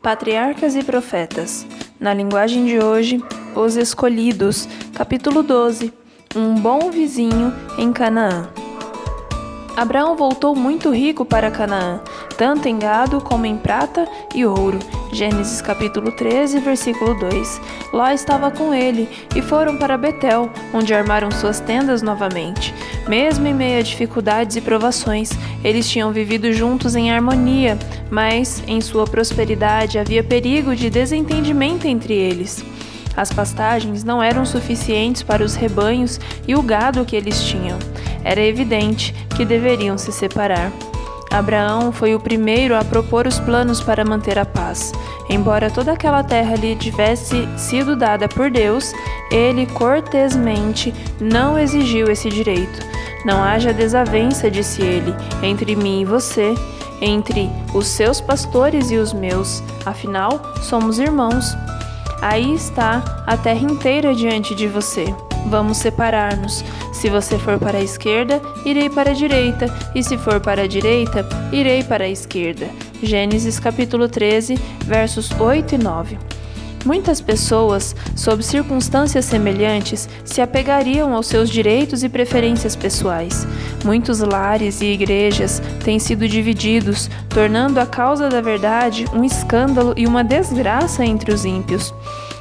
Patriarcas e Profetas. Na linguagem de hoje, Os Escolhidos, capítulo 12. Um bom vizinho em Canaã. Abraão voltou muito rico para Canaã, tanto em gado como em prata e ouro. Gênesis capítulo 13, versículo 2. Ló estava com ele e foram para Betel, onde armaram suas tendas novamente. Mesmo em meio a dificuldades e provações, eles tinham vivido juntos em harmonia, mas em sua prosperidade havia perigo de desentendimento entre eles. As pastagens não eram suficientes para os rebanhos e o gado que eles tinham. Era evidente que deveriam se separar. Abraão foi o primeiro a propor os planos para manter a paz. Embora toda aquela terra lhe tivesse sido dada por Deus, ele cortesmente não exigiu esse direito. Não haja desavença, disse ele, entre mim e você, entre os seus pastores e os meus, afinal, somos irmãos. Aí está a terra inteira diante de você. Vamos separar-nos. Se você for para a esquerda, irei para a direita, e se for para a direita, irei para a esquerda. Gênesis capítulo 13, versos 8 e 9. Muitas pessoas, sob circunstâncias semelhantes, se apegariam aos seus direitos e preferências pessoais. Muitos lares e igrejas têm sido divididos, tornando a causa da verdade um escândalo e uma desgraça entre os ímpios.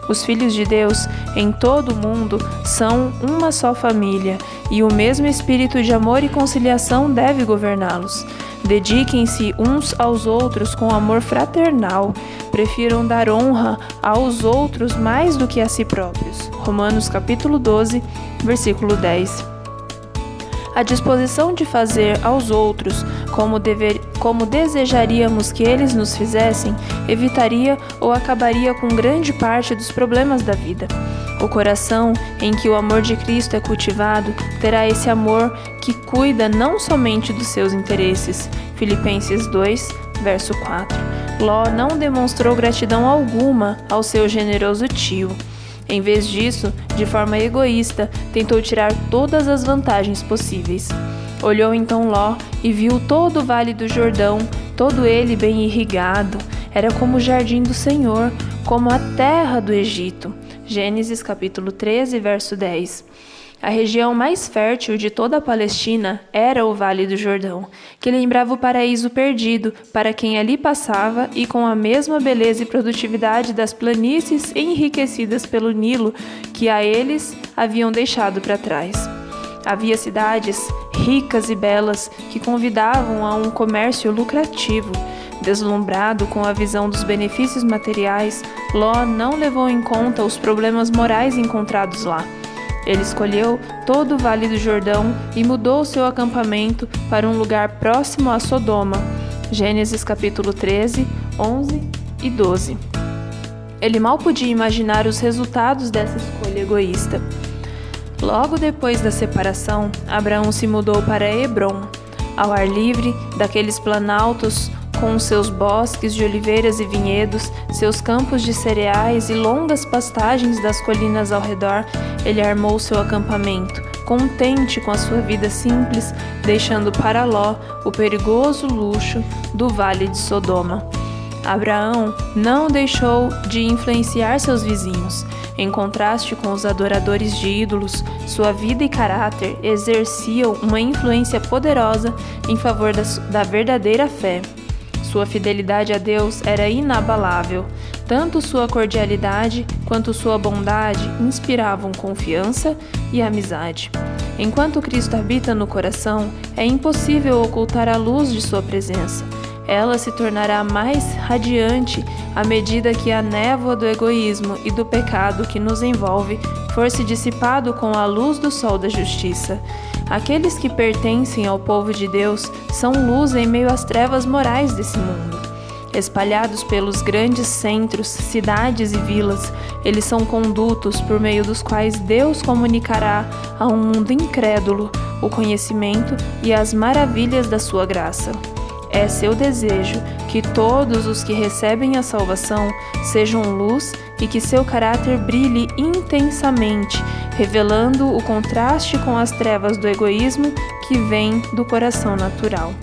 Os filhos de Deus em todo o mundo são uma só família, e o mesmo espírito de amor e conciliação deve governá-los. Dediquem-se uns aos outros com amor fraternal. Prefiram dar honra aos outros mais do que a si próprios. Romanos capítulo 12, versículo 10. A disposição de fazer aos outros como desejaríamos que eles nos fizessem, evitaria ou acabaria com grande parte dos problemas da vida. O coração em que o amor de Cristo é cultivado terá esse amor que cuida não somente dos seus interesses. Filipenses 2, verso 4. Ló não demonstrou gratidão alguma ao seu generoso tio. Em vez disso, de forma egoísta, tentou tirar todas as vantagens possíveis. Olhou então Ló e viu todo o vale do Jordão, todo ele bem irrigado. Era como o jardim do Senhor, como a terra do Egito. Gênesis capítulo 13, verso 10. A região mais fértil de toda a Palestina era o Vale do Jordão, que lembrava o paraíso perdido para quem ali passava e com a mesma beleza e produtividade das planícies enriquecidas pelo Nilo que a eles haviam deixado para trás. Havia cidades ricas e belas que convidavam a um comércio lucrativo. Deslumbrado com a visão dos benefícios materiais, Ló não levou em conta os problemas morais encontrados lá. Ele escolheu todo o Vale do Jordão e mudou seu acampamento para um lugar próximo a Sodoma. Gênesis capítulo 13, 11 e 12. Ele mal podia imaginar os resultados dessa escolha egoísta. Logo depois da separação, Abraão se mudou para Hebrom, ao ar livre daqueles planaltos, com seus bosques de oliveiras e vinhedos, seus campos de cereais e longas pastagens das colinas ao redor, ele armou seu acampamento, contente com a sua vida simples, deixando para Ló o perigoso luxo do Vale de Sodoma. Abraão não deixou de influenciar seus vizinhos. Em contraste com os adoradores de ídolos, sua vida e caráter exerciam uma influência poderosa em favor da verdadeira fé. Sua fidelidade a Deus era inabalável. Tanto sua cordialidade quanto sua bondade inspiravam confiança e amizade. Enquanto Cristo habita no coração, é impossível ocultar a luz de sua presença. Ela se tornará mais radiante à medida que a névoa do egoísmo e do pecado que nos envolve for se dissipado com a luz do sol da justiça. Aqueles que pertencem ao povo de Deus são luz em meio às trevas morais desse mundo. Espalhados pelos grandes centros, cidades e vilas, eles são condutos por meio dos quais Deus comunicará a um mundo incrédulo o conhecimento e as maravilhas da sua graça. É seu desejo que todos os que recebem a salvação sejam luz e que seu caráter brilhe intensamente, revelando o contraste com as trevas do egoísmo que vem do coração natural.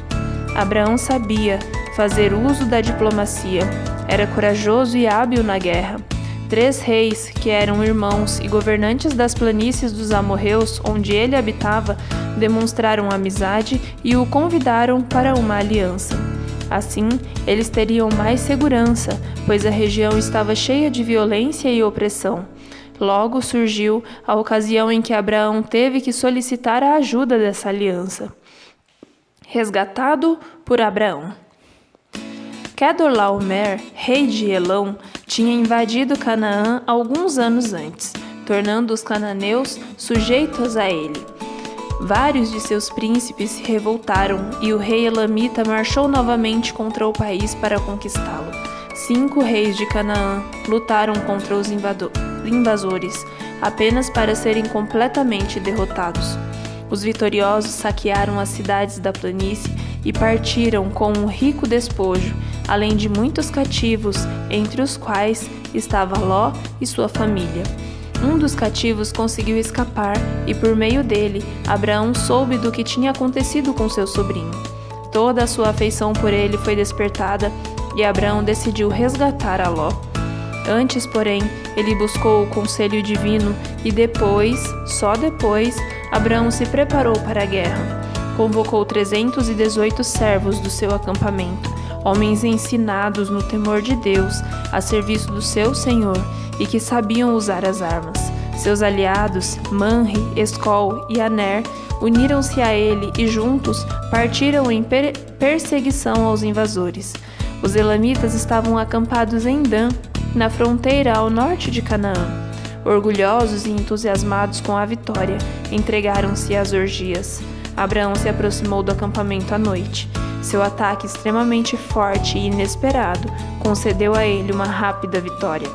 Abraão sabia fazer uso da diplomacia. Era corajoso e hábil na guerra. 3 reis, que eram irmãos e governantes das planícies dos amorreus, onde ele habitava, demonstraram amizade e o convidaram para uma aliança. Assim, eles teriam mais segurança, pois a região estava cheia de violência e opressão. Logo surgiu a ocasião em que Abraão teve que solicitar a ajuda dessa aliança. Resgatado por Abraão. Quedorlaomer, rei de Elão, tinha invadido Canaã alguns anos antes, tornando os cananeus sujeitos a ele. Vários de seus príncipes se revoltaram e o rei elamita marchou novamente contra o país para conquistá-lo. 5 reis de Canaã lutaram contra os invasores, apenas para serem completamente derrotados. Os vitoriosos saquearam as cidades da planície e partiram com um rico despojo, além de muitos cativos, entre os quais estava Ló e sua família. Um dos cativos conseguiu escapar e, por meio dele, Abraão soube do que tinha acontecido com seu sobrinho. Toda a sua afeição por ele foi despertada e Abraão decidiu resgatar a Ló. Antes, porém, ele buscou o conselho divino e depois, só depois, Abraão se preparou para a guerra. Convocou 318 servos do seu acampamento, homens ensinados no temor de Deus, a serviço do seu Senhor e que sabiam usar as armas. Seus aliados, Manre, Escol e Aner, uniram-se a ele e juntos partiram em perseguição aos invasores. Os elamitas estavam acampados em Dan, na fronteira ao norte de Canaã. Orgulhosos e entusiasmados com a vitória, entregaram-se às orgias. Abraão se aproximou do acampamento à noite. Seu ataque extremamente forte e inesperado concedeu a ele uma rápida vitória.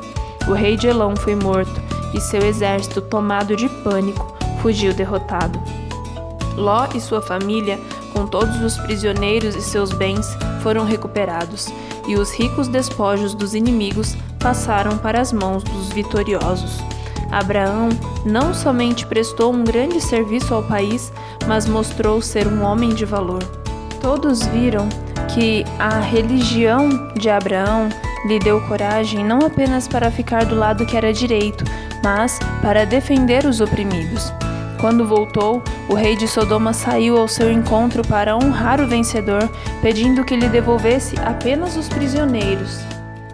O rei de Elão foi morto e seu exército, tomado de pânico, fugiu derrotado. Ló e sua família, com todos os prisioneiros e seus bens, foram recuperados, e os ricos despojos dos inimigos passaram para as mãos dos vitoriosos. Abraão não somente prestou um grande serviço ao país, mas mostrou ser um homem de valor. Todos viram que a religião de Abraão lhe deu coragem não apenas para ficar do lado que era direito, mas para defender os oprimidos. Quando voltou, o rei de Sodoma saiu ao seu encontro para honrar o vencedor, pedindo que lhe devolvesse apenas os prisioneiros.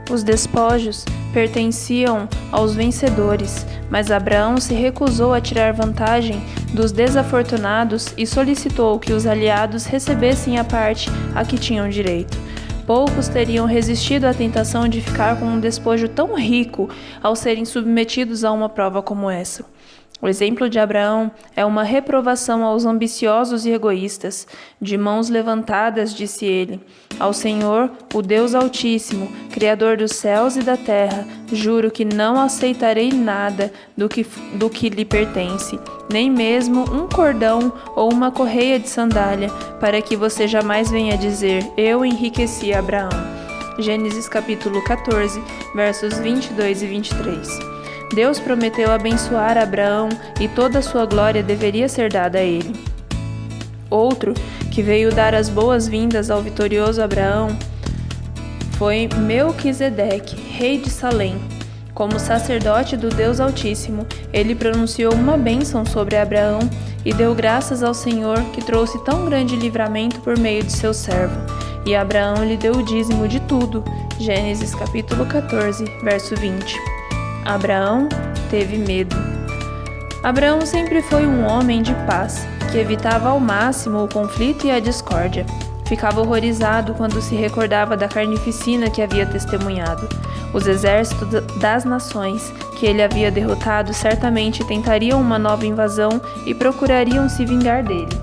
Os despojos pertenciam aos vencedores, mas Abraão se recusou a tirar vantagem dos desafortunados e solicitou que os aliados recebessem a parte a que tinham direito. Poucos teriam resistido à tentação de ficar com um despojo tão rico ao serem submetidos a uma prova como essa. O exemplo de Abraão é uma reprovação aos ambiciosos e egoístas. De mãos levantadas, disse ele: ao Senhor, o Deus Altíssimo, Criador dos céus e da terra, juro que não aceitarei nada do que lhe pertence, nem mesmo um cordão ou uma correia de sandália, para que você jamais venha dizer: eu enriqueci Abraão. Gênesis capítulo 14, versos 22 e 23. Deus prometeu abençoar Abraão e toda a sua glória deveria ser dada a ele. Outro que veio dar as boas-vindas ao vitorioso Abraão foi Melquisedeque, rei de Salém. Como sacerdote do Deus Altíssimo, ele pronunciou uma bênção sobre Abraão e deu graças ao Senhor que trouxe tão grande livramento por meio de seu servo. E Abraão lhe deu o dízimo de tudo. Gênesis capítulo 14, verso 20. Abraão teve medo. Abraão sempre foi um homem de paz, que evitava ao máximo o conflito e a discórdia. Ficava horrorizado quando se recordava da carnificina que havia testemunhado. Os exércitos das nações que ele havia derrotado certamente tentariam uma nova invasão e procurariam se vingar dele.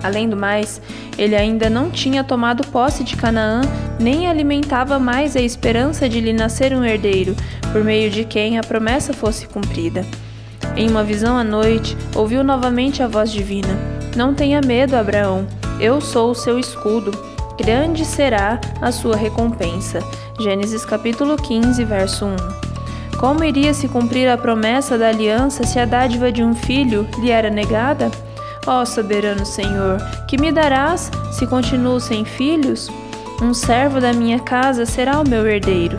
Além do mais, ele ainda não tinha tomado posse de Canaã, nem alimentava mais a esperança de lhe nascer um herdeiro, por meio de quem a promessa fosse cumprida. Em uma visão à noite, ouviu novamente a voz divina: não tenha medo, Abraão, eu sou o seu escudo, grande será a sua recompensa. Gênesis capítulo 15, verso 1. Como iria se cumprir a promessa da aliança se a dádiva de um filho lhe era negada? Ó soberano Senhor, que me darás se continuo sem filhos? Um servo da minha casa será o meu herdeiro.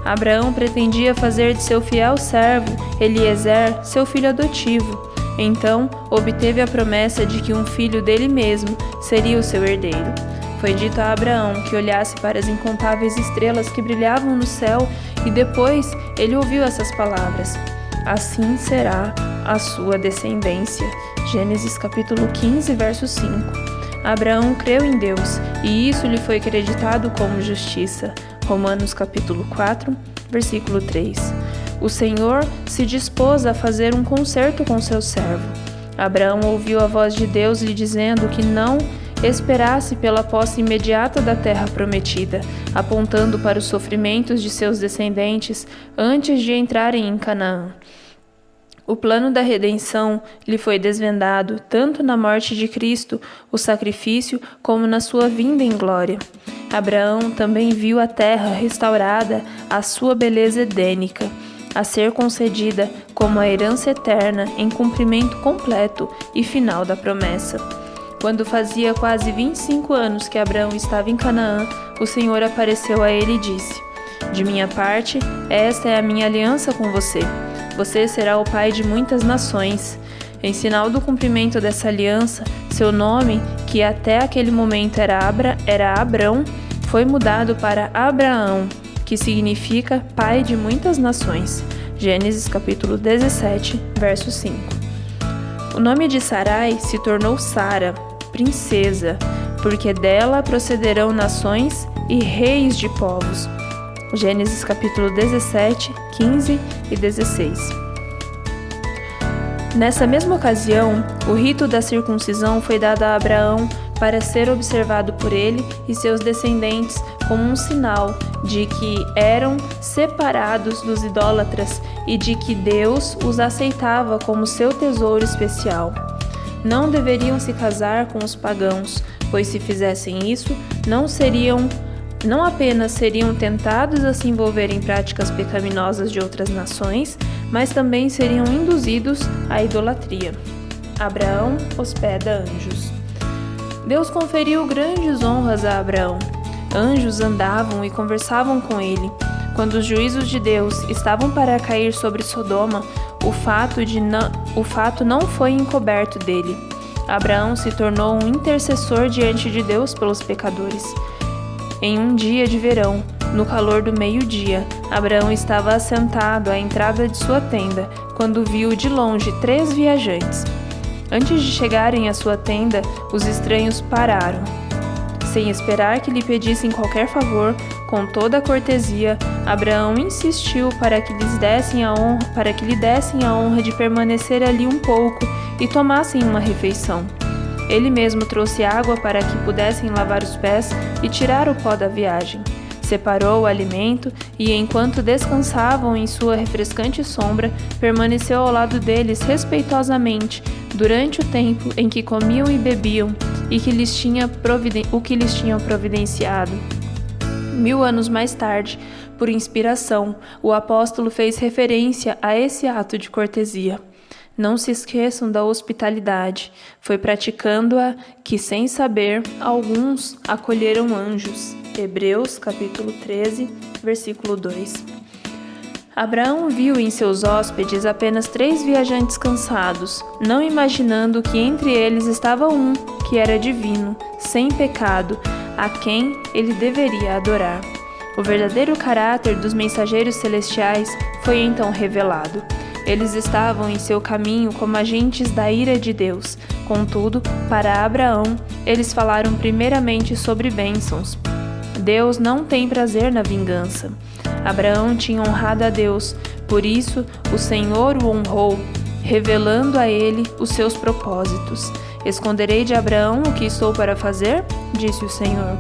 Abraão pretendia fazer de seu fiel servo, Eliezer, seu filho adotivo. Então, obteve a promessa de que um filho dele mesmo seria o seu herdeiro. Foi dito a Abraão que olhasse para as incontáveis estrelas que brilhavam no céu e depois ele ouviu essas palavras: assim será a sua descendência. Gênesis capítulo 15, verso 5. Abraão creu em Deus e isso lhe foi acreditado como justiça. Romanos capítulo 4, versículo 3. O Senhor se dispôs a fazer um concerto com seu servo. Abraão ouviu a voz de Deus lhe dizendo que não esperasse pela posse imediata da terra prometida, apontando para os sofrimentos de seus descendentes antes de entrarem em Canaã. O plano da redenção lhe foi desvendado tanto na morte de Cristo, o sacrifício, como na sua vinda em glória. Abraão também viu a terra restaurada à sua beleza edênica, a ser concedida como a herança eterna em cumprimento completo e final da promessa. Quando fazia quase 25 anos que Abraão estava em Canaã, o Senhor apareceu a ele e disse: de minha parte, esta é a minha aliança com você. Você será o pai de muitas nações. Em sinal do cumprimento dessa aliança, seu nome, que até aquele momento era Abrão, foi mudado para Abraão, que significa pai de muitas nações. Gênesis capítulo 17, verso 5. O nome de Sarai se tornou Sara, princesa, porque dela procederão nações e reis de povos. Gênesis capítulo 17, 15 e 16. Nessa mesma ocasião, o rito da circuncisão foi dado a Abraão para ser observado por ele e seus descendentes como um sinal de que eram separados dos idólatras e de que Deus os aceitava como seu tesouro especial. Não deveriam se casar com os pagãos, pois se fizessem isso, não apenas seriam tentados a se envolver em práticas pecaminosas de outras nações, mas também seriam induzidos à idolatria. Abraão hospeda anjos. Deus conferiu grandes honras a Abraão. Anjos andavam e conversavam com ele. Quando os juízos de Deus estavam para cair sobre Sodoma, o fato não foi encoberto dele. Abraão se tornou um intercessor diante de Deus pelos pecadores. Em um dia de verão, no calor do meio-dia, Abraão estava assentado à entrada de sua tenda, quando viu de longe 3 viajantes. Antes de chegarem à sua tenda, os estranhos pararam. Sem esperar que lhe pedissem qualquer favor, com toda a cortesia, Abraão insistiu para que lhe dessem a honra de permanecer ali um pouco e tomassem uma refeição. Ele mesmo trouxe água para que pudessem lavar os pés e tirar o pó da viagem. Separou o alimento e, enquanto descansavam em sua refrescante sombra, permaneceu ao lado deles respeitosamente durante o tempo em que comiam e bebiam e o que lhes tinham providenciado. 1000 anos mais tarde, por inspiração, o apóstolo fez referência a esse ato de cortesia. Não se esqueçam da hospitalidade. Foi praticando-a que, sem saber, alguns acolheram anjos. Hebreus, capítulo 13, versículo 2. Abraão viu em seus hóspedes apenas 3 viajantes cansados, não imaginando que entre eles estava um que era divino, sem pecado, a quem ele deveria adorar. O verdadeiro caráter dos mensageiros celestiais foi então revelado. Eles estavam em seu caminho como agentes da ira de Deus. Contudo, para Abraão, eles falaram primeiramente sobre bênçãos. Deus não tem prazer na vingança. Abraão tinha honrado a Deus, por isso o Senhor o honrou, revelando a ele os seus propósitos. Esconderei de Abraão o que estou para fazer? Disse o Senhor.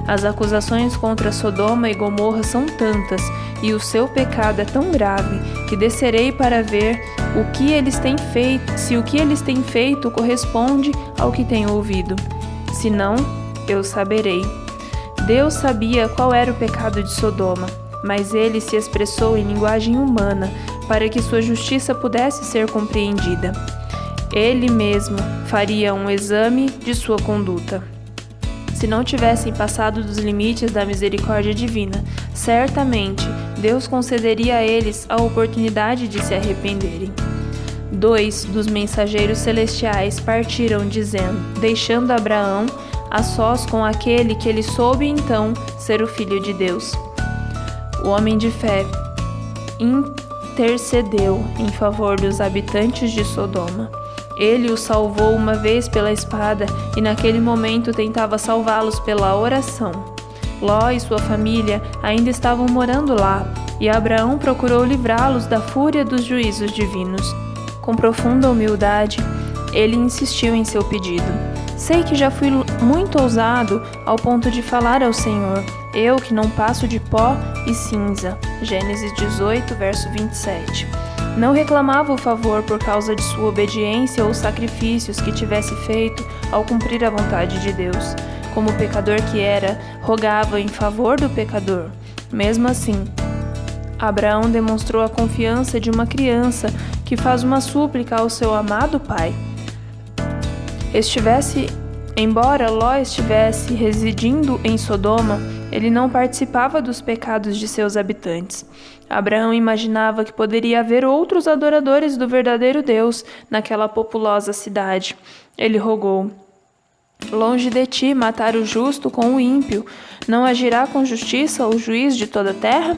As acusações contra Sodoma e Gomorra são tantas, e o seu pecado é tão grave, que descerei para ver se o que eles têm feito corresponde ao que tenho ouvido. Se não, eu saberei. Deus sabia qual era o pecado de Sodoma, mas ele se expressou em linguagem humana para que sua justiça pudesse ser compreendida. Ele mesmo faria um exame de sua conduta. se não tivessem passado dos limites da misericórdia divina, certamente Deus concederia a eles a oportunidade de se arrependerem. 2 dos mensageiros celestiais partiram, deixando Abraão a sós com aquele que ele soube então ser o Filho de Deus. O homem de fé intercedeu em favor dos habitantes de Sodoma. Ele os salvou uma vez pela espada e naquele momento tentava salvá-los pela oração. Ló e sua família ainda estavam morando lá, e Abraão procurou livrá-los da fúria dos juízos divinos. Com profunda humildade, ele insistiu em seu pedido. Sei que já fui muito ousado ao ponto de falar ao Senhor, eu que não passo de pó e cinza. Gênesis 18, verso 27. Não reclamava o favor por causa de sua obediência ou sacrifícios que tivesse feito ao cumprir a vontade de Deus. Como pecador que era, rogava em favor do pecador. Mesmo assim, Abraão demonstrou a confiança de uma criança que faz uma súplica ao seu amado pai. Embora Ló estivesse residindo em Sodoma, ele não participava dos pecados de seus habitantes. Abraão imaginava que poderia haver outros adoradores do verdadeiro Deus naquela populosa cidade. Ele rogou: longe de ti matar o justo com o ímpio, não agirá com justiça o juiz de toda a terra?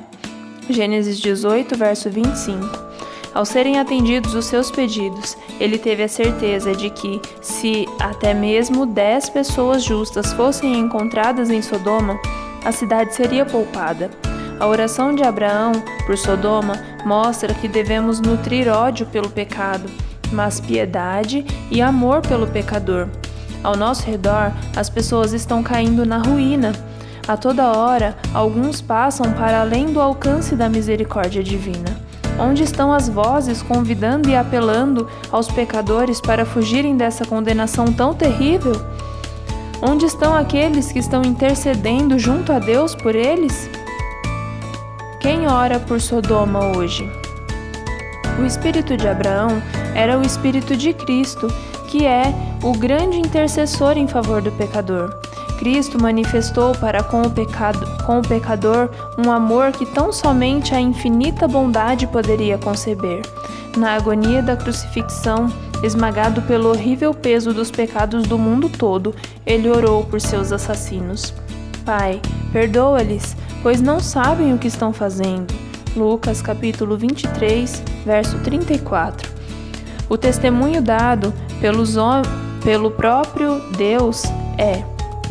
Gênesis 18, verso 25. Ao serem atendidos os seus pedidos, ele teve a certeza de que, se até mesmo 10 pessoas justas fossem encontradas em Sodoma, a cidade seria poupada. A oração de Abraão por Sodoma mostra que devemos nutrir ódio pelo pecado, mas piedade e amor pelo pecador. Ao nosso redor, as pessoas estão caindo na ruína. A toda hora, alguns passam para além do alcance da misericórdia divina. Onde estão as vozes convidando e apelando aos pecadores para fugirem dessa condenação tão terrível? Onde estão aqueles que estão intercedendo junto a Deus por eles? Quem ora por Sodoma hoje? O espírito de Abraão era o espírito de Cristo, que é o grande intercessor em favor do pecador. Cristo manifestou para com o pecador um amor que tão somente a infinita bondade poderia conceber. Na agonia da crucifixão, esmagado pelo horrível peso dos pecados do mundo todo, ele orou por seus assassinos. Pai, perdoa-lhes, pois não sabem o que estão fazendo. Lucas capítulo 23, verso 34. O testemunho dado pelo próprio Deus é: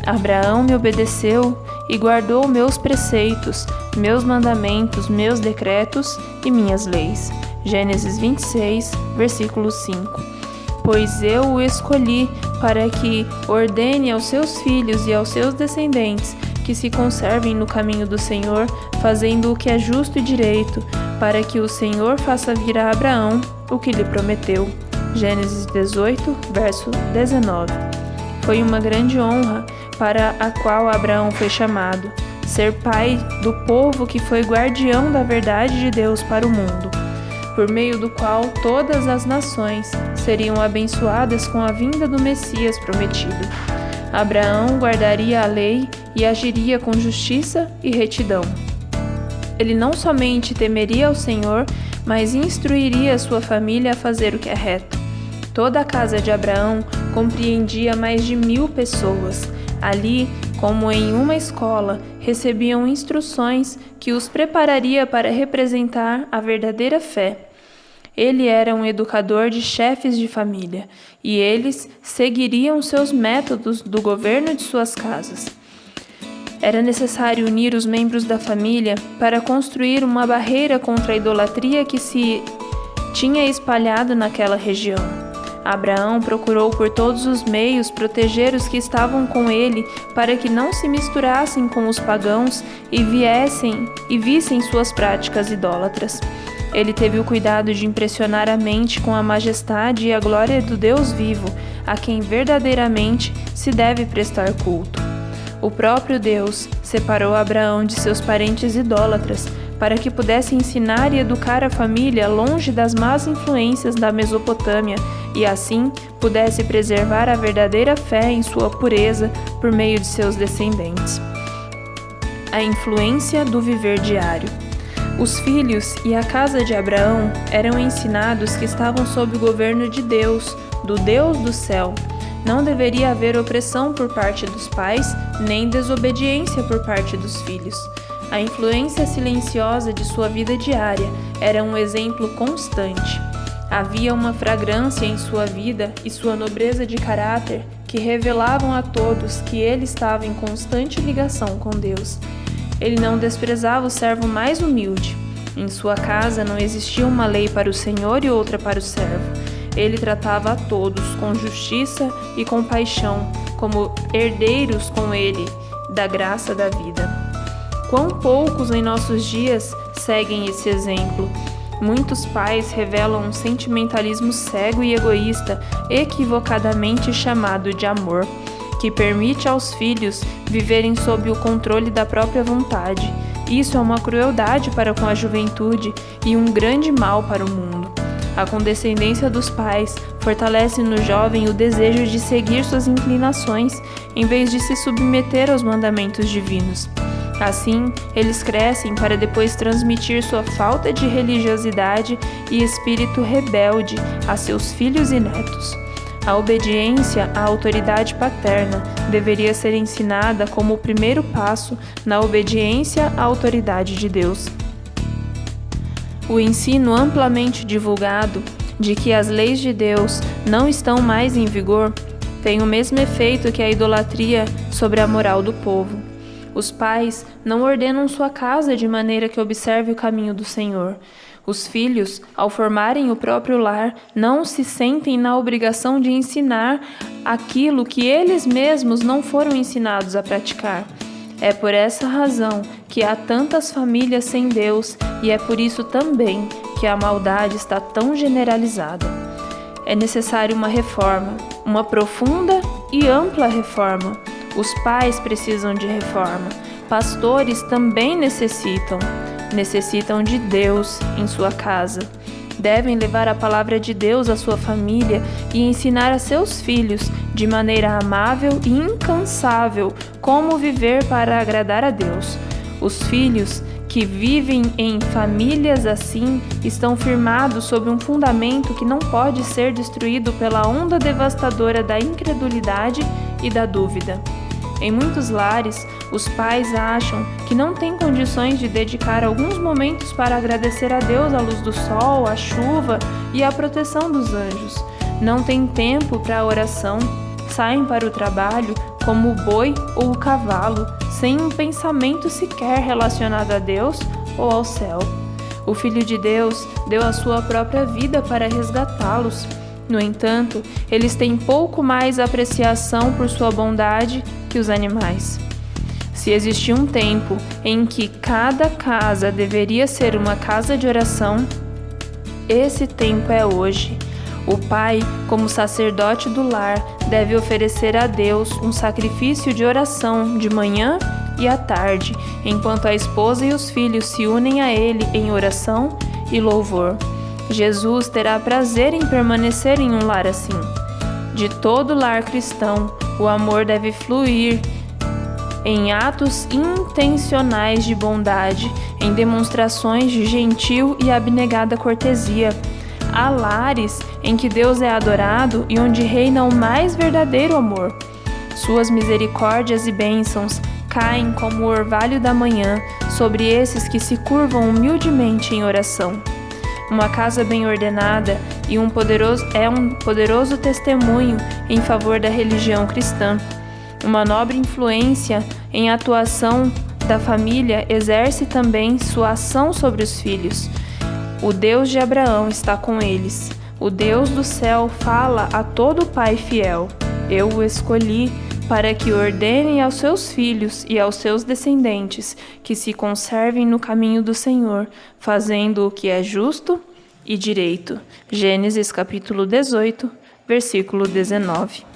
Abraão me obedeceu e guardou meus preceitos, meus mandamentos, meus decretos e minhas leis. Gênesis 26, versículo 5. Pois eu o escolhi para que ordene aos seus filhos e aos seus descendentes que se conservem no caminho do Senhor, fazendo o que é justo e direito, para que o Senhor faça vir a Abraão o que lhe prometeu. Gênesis 18, verso 19. Foi uma grande honra para a qual Abraão foi chamado, ser pai do povo que foi guardião da verdade de Deus para o mundo, por meio do qual todas as nações seriam abençoadas com a vinda do Messias prometido. Abraão guardaria a lei e agiria com justiça e retidão. Ele não somente temeria ao Senhor, mas instruiria a sua família a fazer o que é reto. Toda a casa de Abraão compreendia mais de 1000 pessoas. Ali, como em uma escola, recebiam instruções que os prepararia para representar a verdadeira fé. Ele era um educador de chefes de família, e eles seguiriam seus métodos do governo de suas casas. Era necessário unir os membros da família para construir uma barreira contra a idolatria que se tinha espalhado naquela região. Abraão procurou por todos os meios proteger os que estavam com ele para que não se misturassem com os pagãos e vissem suas práticas idólatras. Ele teve o cuidado de impressionar a mente com a majestade e a glória do Deus vivo, a quem verdadeiramente se deve prestar culto. O próprio Deus separou Abraão de seus parentes idólatras para que pudesse ensinar e educar a família longe das más influências da Mesopotâmia e assim pudesse preservar a verdadeira fé em sua pureza por meio de seus descendentes. A influência do viver diário. Os filhos e a casa de Abraão eram ensinados que estavam sob o governo de Deus, do Deus do céu. Não deveria haver opressão por parte dos pais, nem desobediência por parte dos filhos. A influência silenciosa de sua vida diária era um exemplo constante. Havia uma fragrância em sua vida e sua nobreza de caráter que revelavam a todos que ele estava em constante ligação com Deus. Ele não desprezava o servo mais humilde. Em sua casa não existia uma lei para o senhor e outra para o servo. Ele tratava a todos com justiça e compaixão, como herdeiros com ele da graça da vida. Quão poucos em nossos dias seguem esse exemplo? Muitos pais revelam um sentimentalismo cego e egoísta, equivocadamente chamado de amor, que permite aos filhos viverem sob o controle da própria vontade. Isso é uma crueldade para com a juventude e um grande mal para o mundo. A condescendência dos pais fortalece no jovem o desejo de seguir suas inclinações, em vez de se submeter aos mandamentos divinos. Assim, eles crescem para depois transmitir sua falta de religiosidade e espírito rebelde a seus filhos e netos. A obediência à autoridade paterna deveria ser ensinada como o primeiro passo na obediência à autoridade de Deus. O ensino amplamente divulgado de que as leis de Deus não estão mais em vigor tem o mesmo efeito que a idolatria sobre a moral do povo. Os pais não ordenam sua casa de maneira que observe o caminho do Senhor. Os filhos, ao formarem o próprio lar, não se sentem na obrigação de ensinar aquilo que eles mesmos não foram ensinados a praticar. É por essa razão que há tantas famílias sem Deus e é por isso também que a maldade está tão generalizada. É necessária uma reforma, uma profunda e ampla reforma. Os pais precisam de reforma. Pastores também necessitam de Deus em sua casa. Devem levar a palavra de Deus à sua família e ensinar a seus filhos, de maneira amável e incansável, como viver para agradar a Deus. Os filhos que vivem em famílias assim estão firmados sobre um fundamento que não pode ser destruído pela onda devastadora da incredulidade e da dúvida. Em muitos lares, os pais acham que não têm condições de dedicar alguns momentos para agradecer a Deus a luz do sol, a chuva e a proteção dos anjos. Não têm tempo para a oração, saem para o trabalho como o boi ou o cavalo, sem um pensamento sequer relacionado a Deus ou ao céu. O Filho de Deus deu a sua própria vida para resgatá-los. No entanto, eles têm pouco mais apreciação por sua bondade que os animais. Se existia um tempo em que cada casa deveria ser uma casa de oração, esse tempo é hoje. O pai, como sacerdote do lar, deve oferecer a Deus um sacrifício de oração de manhã e à tarde, enquanto a esposa e os filhos se unem a ele em oração e louvor. Jesus terá prazer em permanecer em um lar assim. De todo lar cristão, o amor deve fluir em atos intencionais de bondade, em demonstrações de gentil e abnegada cortesia. Há lares em que Deus é adorado e onde reina o mais verdadeiro amor. Suas misericórdias e bênçãos caem como o orvalho da manhã sobre esses que se curvam humildemente em oração. Uma casa bem ordenada é um poderoso testemunho em favor da religião cristã. Uma nobre influência em atuação da família exerce também sua ação sobre os filhos. O Deus de Abraão está com eles. O Deus do céu fala a todo pai fiel. Eu o escolhi para que ordene aos seus filhos e aos seus descendentes que se conservem no caminho do Senhor, fazendo o que é justo e direito. Gênesis capítulo 18, versículo 19.